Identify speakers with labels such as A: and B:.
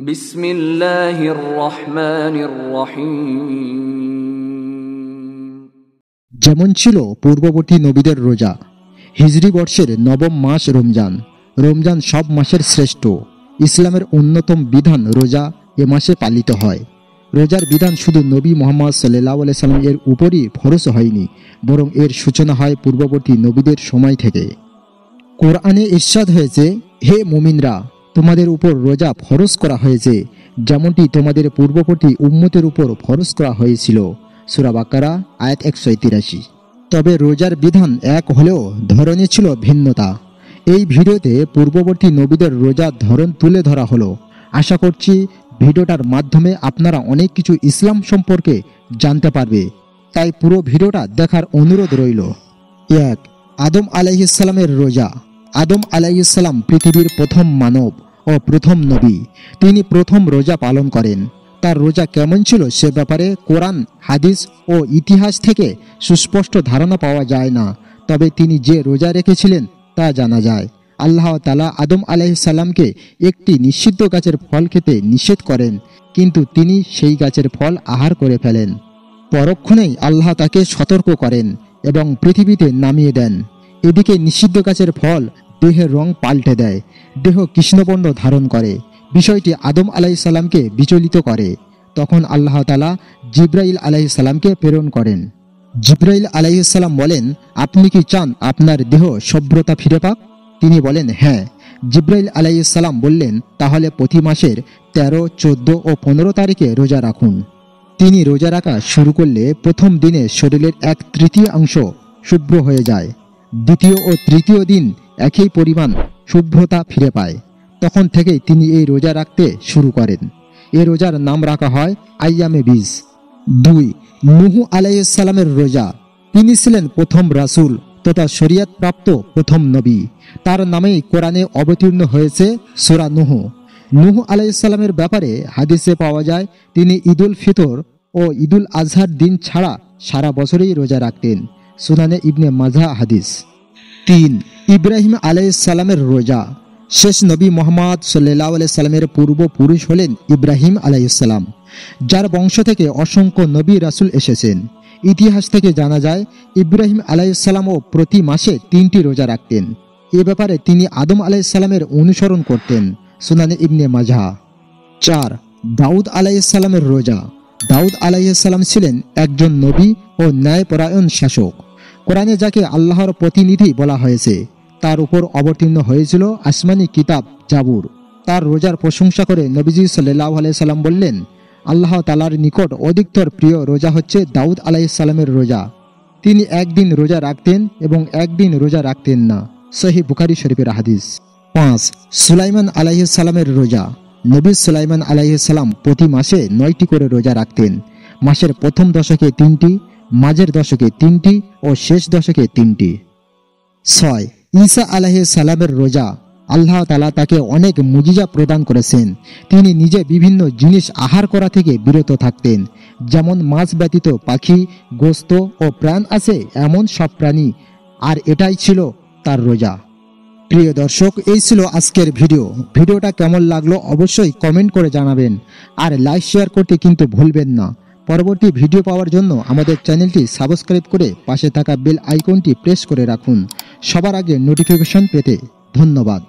A: বিসমিল্লাহির রহমানির রহিম।
B: যেমন ছিল পূর্ববর্তী নবীদের রোজা। হিজরি বর্ষের নবম মাস রমজান। রমজান সব মাসের শ্রেষ্ঠ। ইসলামের অন্যতম বিধান রোজা এ মাসে পালিত হয়। রোজার বিধান শুধু নবী মুহাম্মদ সাল্লাল্লাহু আলাইহি সাল্লাম এর উপরই ফরজ হয়নি, বরং এর সূচনা হয় পূর্ববর্তী নবীদের সময় থেকে। কোরআনে ইরশাদ হয়েছে, হে মুমিনরা, তোমাদের উপর রোজা ফরজ করা হয়েছে যেমনটি তোমাদের পূর্ববর্তী উম্মতের উপর ফরজ করা হয়েছিল। সূরা বাকারা আয়াত 183। তবে রোজার বিধান এক হলেও ধরনে ছিল ভিন্নতা। এই ভিডিওতে পূর্ববর্তী নবীদের রোজার ধরন তুলে ধরা হলো। আশা করছি ভিডিওটার মাধ্যমে আপনারা অনেক কিছু ইসলাম সম্পর্কে জানতে পারবে, তাই পুরো ভিডিওটা দেখার অনুরোধ রইল। 1. আদম আলাইহিস সালামের রোজা। আদম আলাইহিস সালাম পৃথিবীর প্রথম মানব ও প্রথম নবী। তিনি প্রথম রোজা পালন করেন। তার রোজা কেমন ছিল সে ব্যাপারে কোরআন, হাদিস ও ইতিহাস থেকে সুস্পষ্ট ধারণা পাওয়া যায় না, তবে তিনি যে রোজা রেখেছিলেন তা জানা যায়। আল্লাহ তাআলা আদম আলাইহিস সালামকে একটি নিষিদ্ধ গাছের ফল খেতে নিষেধ করেন, কিন্তু তিনি সেই গাছের ফল আহার করে ফেলেন। পরক্ষণেই আল্লাহ তাকে সতর্ক করেন এবং পৃথিবীতে নামিয়ে দেন। এদিকে নিষিদ্ধ গাছের ফল দেহের রং পাল্টে দেয়, দেহ কৃষ্ণবর্ণ ধারণ করে। বিষয়টি আদম আলাইহিস সালামকে বিচলিত করে। তখন আল্লাহ তাআলা জিবরাইল আলাইহিস সালামকে প্রেরণ করেন। জিবরাইল আলাইহিস সালাম বলেন, আপনি কি চান আপনার দেহ সভ্রতা ফিরে পাক? তিনি বলেন, হ্যাঁ। জিবরাইল আলাইহিস সালাম বললেন, তাহলে প্রতি মাসের 13, 14 ও 15 তারিখে রোজা রাখুন। তিনি রোজা রাখা শুরু করলে প্রথম দিনে শরীরের 1/3 শুভ্র হয়ে যায়। দ্বিতীয় ও তৃতীয় দিন একই পরিমাণ শুভ্রতা ফিরে পায়। তখন থেকেই তিনি এই রোজা রাখতে শুরু করেন। এই রোজার নাম রাখা হয় আইয়ামে বীজ। 2. নূহ আলাইহিস সালামের রোজা। তিনি ছিলেন প্রথম রাসূল তথা শরীয়ত প্রাপ্ত প্রথম নবী। তার নামেই কোরআনে অবতীর্ণ হয়েছে সূরা নূহ। নূহ আলাইহিস সালামের ব্যাপারে হাদিসে পাওয়া যায়, তিনি ঈদুল ফিতর ও ঈদুল আজহার দিন ছাড়া সারা বছরই রোজা রাখতেন। সুনানে ইবনে মাজাহ হাদিস। 3. ইব্রাহিম আলাইহিস সালামের রোজা। শেষ নবী মুহাম্মদ সাল্লাল্লাহু আলাইহি সাল্লামের পূর্বপুরুষ হলেন ইব্রাহিম আলাইহিস সালাম, যার বংশ থেকে অসংখ্য নবী রাসূল এসেছেন। ইতিহাস থেকে জানা যায়, ইব্রাহিম আলাইহিস সালামও প্রতি মাসে 3টি রোজা রাখতেন। এ ব্যাপারে তিনি আদম আলাইহিস সালামের অনুসরণ করতেন। সুনানে ইবনে মাজাহ। 4. দাউদ আলাইহিস সালামের রোজা। দাউদ আলাইহিস সালাম ছিলেন একজন নবী ও ন্যায়পরায়ণ শাসক। কোরআনে যাকে আল্লাহর প্রতিনিধি বলা হয়েছে, তার উপর অবতীর্ণ হয়েছিল আসমানি কিতাব জাবুর। তার রোজার প্রশংসা করে নবীজি সাল্লাল্লাহু আলাইহি সাল্লাম বললেন, আল্লাহ তাআলার নিকট অধিকতর প্রিয় রোজা হচ্ছে দাউদ আলাইহিস সালামের রোজা। তিনি একদিন রোজা রাখতেন এবং একদিন রোজা রাখতেন না। সহিহ বুখারী শরীফের হাদিস। 5. সুলাইমান আলাইহিস সালামের রোজা। নবী সুলাইমান আলাইহিস সালাম প্রতি মাসে 9টি করে রোজা রাখতেন। মাসের প্রথম দশকে 3টি, মাঝের দশকে 3টি ও শেষ দশকে 3টি। 6. ঈসা আলাইহিস সালামের রোজা। আল্লাহ তাআলা তাকে অনেক মুজিজা প্রদান করেছেন। তিনি নিজে বিভিন্ন জিনিস আহার করা থেকে বিরত থাকতেন, যেমন মাছ ব্যতীত পাখি, গোস্ত ও প্রাণ আছে এমন সব প্রাণী, আর এটাই ছিল তার রোজা। প্রিয় দর্শক, এই ছিল আজকের ভিডিওটা কেমন লাগলো অবশ্যই কমেন্ট করে জানাবেন, আর লাইক শেয়ার করতে কিন্তু ভুলবেন না। পরবর্তী ভিডিও পাওয়ার জন্য আমাদের চ্যানেলটি সাবস্ক্রাইব করে পাশে থাকা বেল আইকনটি প্রেস করে রাখুন সবার আগে নোটিফিকেশন পেতে। ধন্যবাদ।